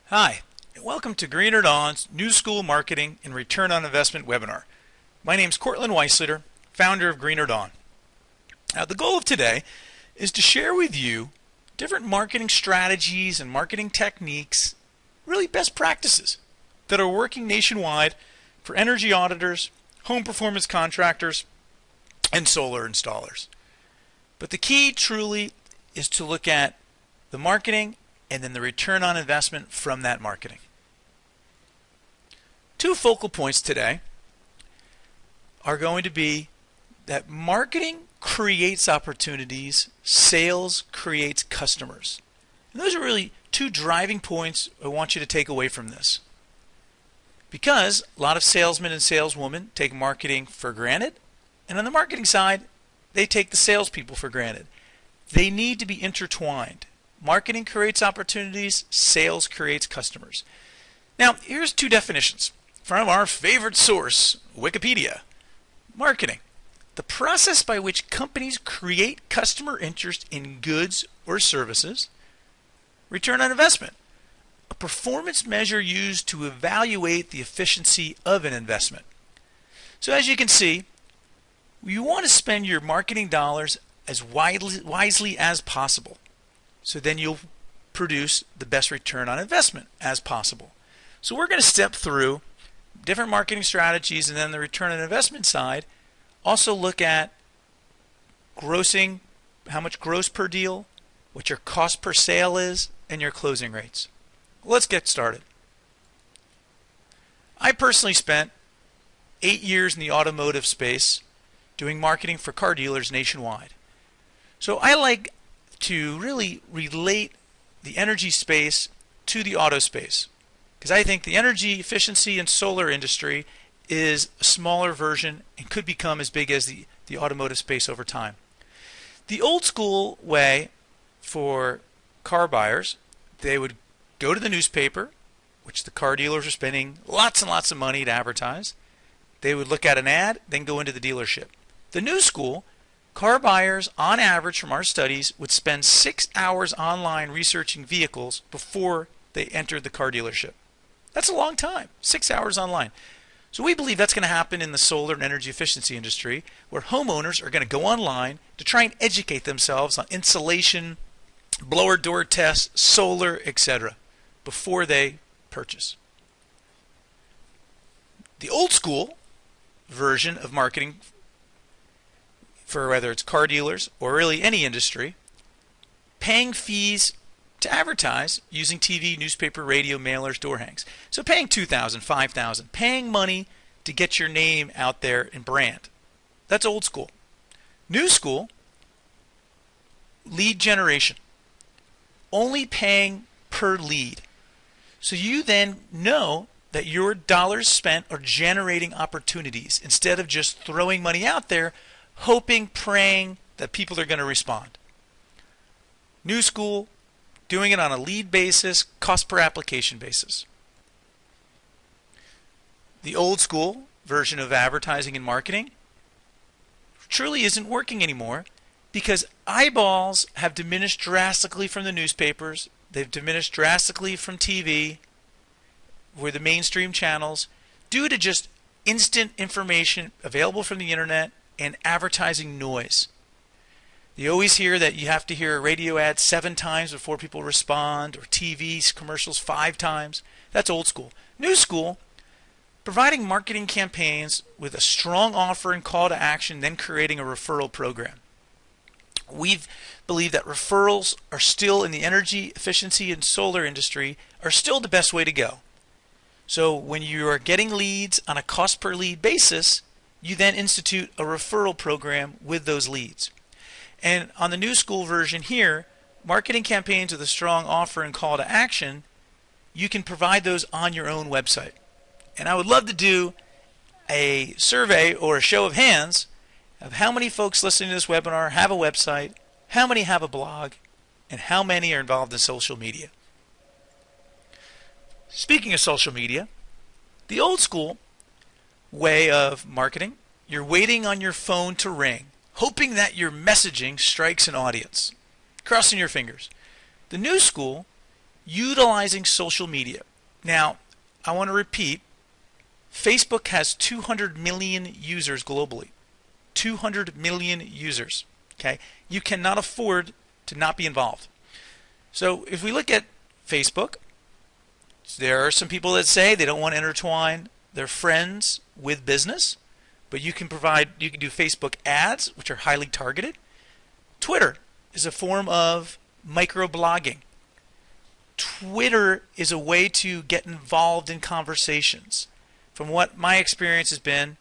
Hi, and welcome to Greener Dawn's New School Marketing and Return on Investment webinar. My name is Cortland Weissleiter, founder of Greener Dawn. Now, the goal of today is to share with you different marketing strategies and marketing techniques, really best practices that are working nationwide for energy auditors, home performance contractors, and solar installers. But the key truly is to look at the marketing and then the return on investment from that marketing. Two focal points today are going to be that marketing creates opportunities, sales creates customers. And those are really two driving points I want you to take away from this. Because a lot of salesmen and saleswomen take marketing for granted, and on the marketing side, they take the salespeople for granted. They need to be intertwined. Marketing creates opportunities, sales creates customers. Now, here's two definitions from our favorite source, Wikipedia. Marketing: the process by which companies create customer interest in goods or services. Return on investment: a performance measure used to evaluate the efficiency of an investment. So as you can see, you want to spend your marketing dollars as wisely as possible. So then you'll produce the best return on investment as possible. So we're going to step through different marketing strategies, and then the return on investment side. Also look at grossing, how much gross per deal, what your cost per sale is, and your closing rates. Let's get started. I personally spent 8 years in the automotive space doing marketing for car dealers nationwide. So I like to really relate the energy space to the auto space, because I think the energy efficiency and solar industry is a smaller version and could become as big as the automotive space over time. The old school way for car buyers, they would go to the newspaper, which the car dealers are spending lots and lots of money to advertise. They would look at an ad, then go into the dealership. The new school, car buyers, on average from our studies, would spend 6 hours online researching vehicles before they entered the car dealership. That's a long time, 6 hours online. So we believe that's going to happen in the solar and energy efficiency industry, where homeowners are going to go online to try and educate themselves on insulation, blower door tests, solar, etc., before they purchase. The old school version of marketing, for whether it's car dealers or really any industry, paying fees to advertise using TV, newspaper, radio, mailers, door hangs. So paying $2,000, $5,000, paying money to get your name out there and brand. That's old school. New school, lead generation. Only paying per lead. So you then know that your dollars spent are generating opportunities instead of just throwing money out there hoping, praying that people are going to respond. New school, doing it on a lead basis, cost per application basis. The old school version of advertising and marketing truly isn't working anymore because eyeballs have diminished drastically from the newspapers. They've diminished drastically from TV, where the mainstream channels, due to just instant information available from the internet and advertising noise. You always hear that you have to hear a radio ad 7 times before people respond, or TV commercials 5 times. That's old school. New school, providing marketing campaigns with a strong offer and call to action, then creating a referral program. We believe that referrals are still, in the energy efficiency and solar industry, are still the best way to go. So when you are getting leads on a cost per lead basis, you then institute a referral program with those leads. And on the new school version here, marketing campaigns with a strong offer and call to action, you can provide those on your own website. And I would love to do a survey or a show of hands of how many folks listening to this webinar have a website, how many have a blog, and how many are involved in social media. Speaking of social media, the old school way of marketing, you're waiting on your phone to ring, hoping that your messaging strikes an audience, crossing your fingers. The new school, Utilizing social media. Now, I want to repeat, Facebook has 200 million users globally. 200 million users. Okay? You cannot afford to not be involved. So if we look at Facebook, there are some people that say they don't want to intertwine their friends with business, but you can do Facebook ads, which are highly targeted. Twitter is a form of microblogging. Twitter is a way to get involved in conversations. From what my experience has been,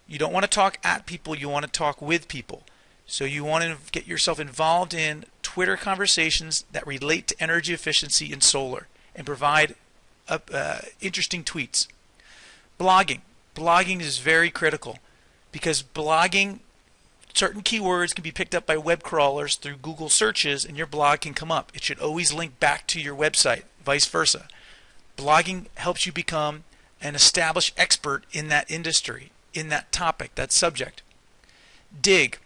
you don't want to talk at people, you want to talk with people. So you want to get yourself involved in Twitter conversations that relate to energy efficiency and solar and provide interesting tweets. Blogging. Blogging is very critical because blogging, certain keywords can be picked up by web crawlers through Google searches and your blog can come up. It should always link back to your website, vice versa. Blogging helps you become an established expert in that industry, in that topic, that subject. Dig.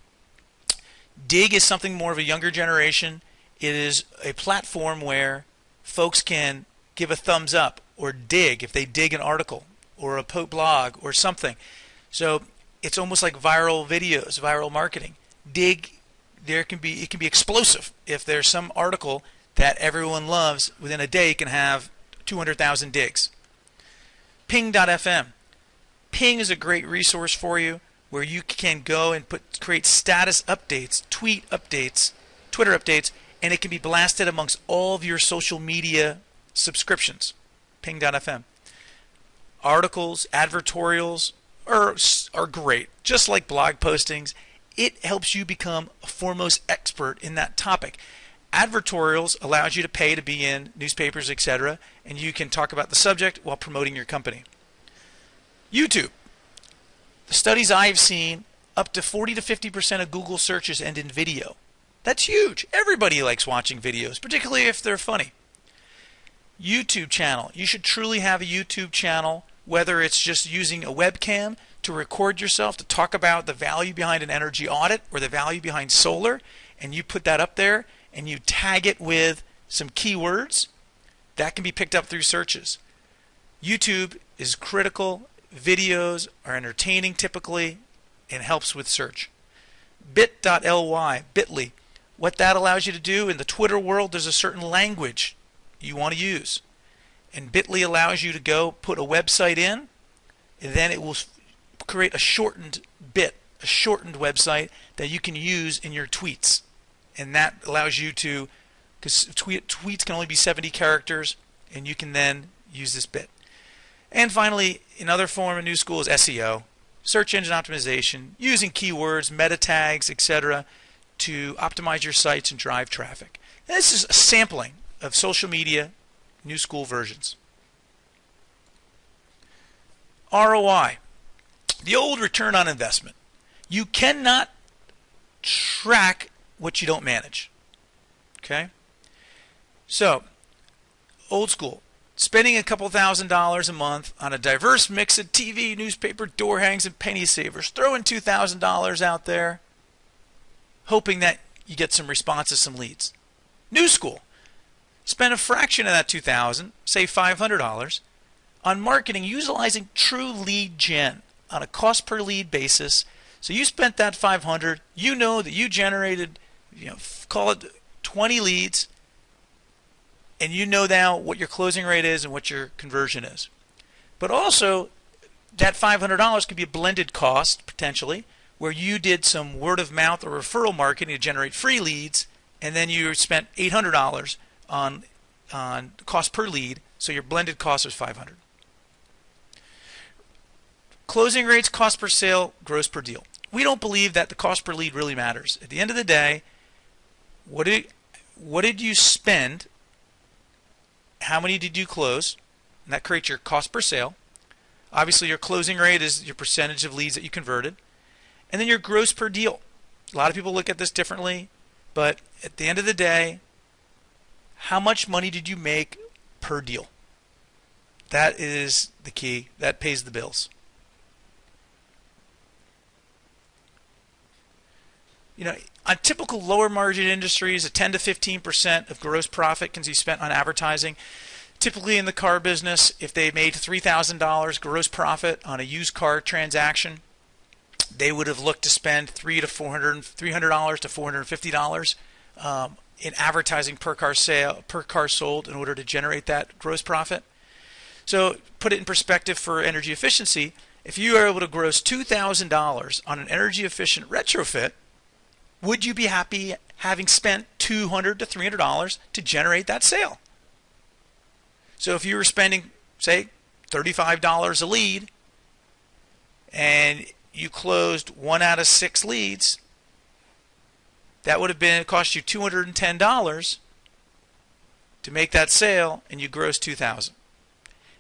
Dig is something more of a younger generation. It is a platform where folks can give a thumbs up or dig if they dig an article or a blog or something. So it's almost like viral videos, viral marketing. Dig, it can be explosive. If there's some article that everyone loves, within a day it can have 200,000 digs. Ping.fm. Ping is a great resource for you where you can go and create status updates, tweet updates, Twitter updates, and it can be blasted amongst all of your social media subscriptions. Ping.fm. Articles, advertorials are great. Just like blog postings, it helps you become a foremost expert in that topic. Advertorials allows you to pay to be in newspapers, etc., and you can talk about the subject while promoting your company. YouTube. The studies I've seen, up to 40 to 50% of Google searches end in video. That's huge. Everybody likes watching videos, particularly if they're funny. YouTube channel. You should truly have a YouTube channel, whether it's just using a webcam to record yourself to talk about the value behind an energy audit or the value behind solar, and you put that up there and you tag it with some keywords. That can be picked up through searches. YouTube is critical. Videos are entertaining typically and helps with search. Bit.ly, Bitly. What that allows you to do in the Twitter world, there's a certain language you want to use. And Bitly allows you to go put a website in, and then it will create a shortened bit, a shortened website that you can use in your tweets. And that allows you to, because tweets can only be 70 characters, and you can then use this bit. And finally, another form of new school is SEO, search engine optimization, using keywords, meta tags, etc., to optimize your sites and drive traffic. And this is a sampling of social media new school versions. ROI, the old return on investment. You cannot track what you don't manage. Okay? So, old school. Spending a couple $1,000s a month on a diverse mix of TV, newspaper, door hangs, and penny savers. Throwing $2,000 out there, hoping that you get some responses, some leads. New school. Spend a fraction of that $2,000, say $500, on marketing utilizing true lead gen on a cost per lead basis. So you spent that $500, you know that you generated, call it 20 leads, and you know now what your closing rate is and what your conversion is. But also, that $500 could be a blended cost, potentially, where you did some word of mouth or referral marketing to generate free leads, and then you spent $800 on cost per lead, so your blended cost was $500. Closing rates, cost per sale, gross per deal. We don't believe that the cost per lead really matters. At the end of the day, what did you spend? How many did you close? And that creates your cost per sale. Obviously, your closing rate is your percentage of leads that you converted. And then your gross per deal. A lot of people look at this differently, but at the end of the day, how much money did you make per deal? That is the key. That pays the bills. You know, on typical lower margin industries, a 10 to 15% of gross profit can be spent on advertising. Typically in the car business, if they made $3,000 gross profit on a used car transaction, they would have looked to spend $300 to $450 in advertising per car sold in order to generate that gross profit. So put it in perspective for energy efficiency. If you are able to gross $2,000 on an energy efficient retrofit, would you be happy having spent $200 to $300 to generate that sale? So if you were spending, say, $35 a lead and you closed 1 out of 6 leads, that would have cost you $210 to make that sale, and you gross $2,000.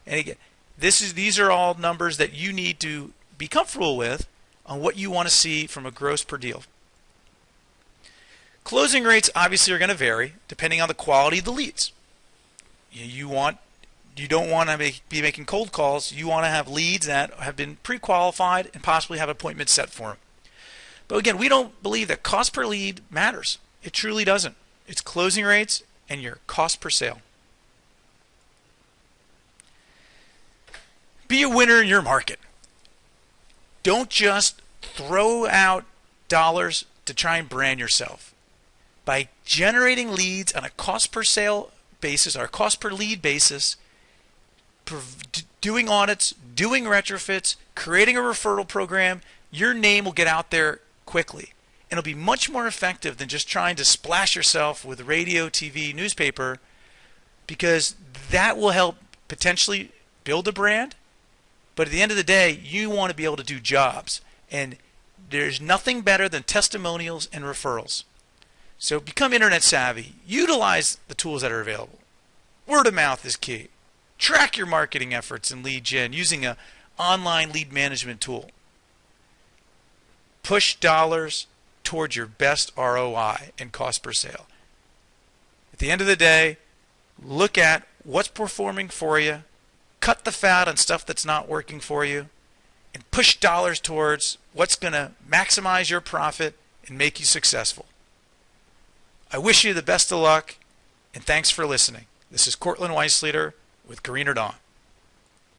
And again, these are all numbers that you need to be comfortable with on what you want to see from a gross per deal. Closing rates obviously are going to vary depending on the quality of the leads. You don't want to be making cold calls. You want to have leads that have been pre-qualified and possibly have appointments set for them. But again, we don't believe that cost per lead matters. It truly doesn't. It's closing rates and your cost per sale. Be a winner in your market. Don't just throw out dollars to try and brand yourself. By generating leads on a cost per sale basis or cost per lead basis, doing audits, doing retrofits, creating a referral program, your name will get out there quickly. And it'll be much more effective than just trying to splash yourself with radio, TV, newspaper, because that will help potentially build a brand. But at the end of the day, you want to be able to do jobs. And there's nothing better than testimonials and referrals. So become internet savvy. Utilize the tools that are available. Word of mouth is key. Track your marketing efforts in lead gen using an online lead management tool. Push dollars towards your best ROI and cost per sale. At the end of the day, look at what's performing for you, cut the fat on stuff that's not working for you, and push dollars towards what's going to maximize your profit and make you successful. I wish you the best of luck, and thanks for listening. This is Cortland Weissleader with Greener Dawn.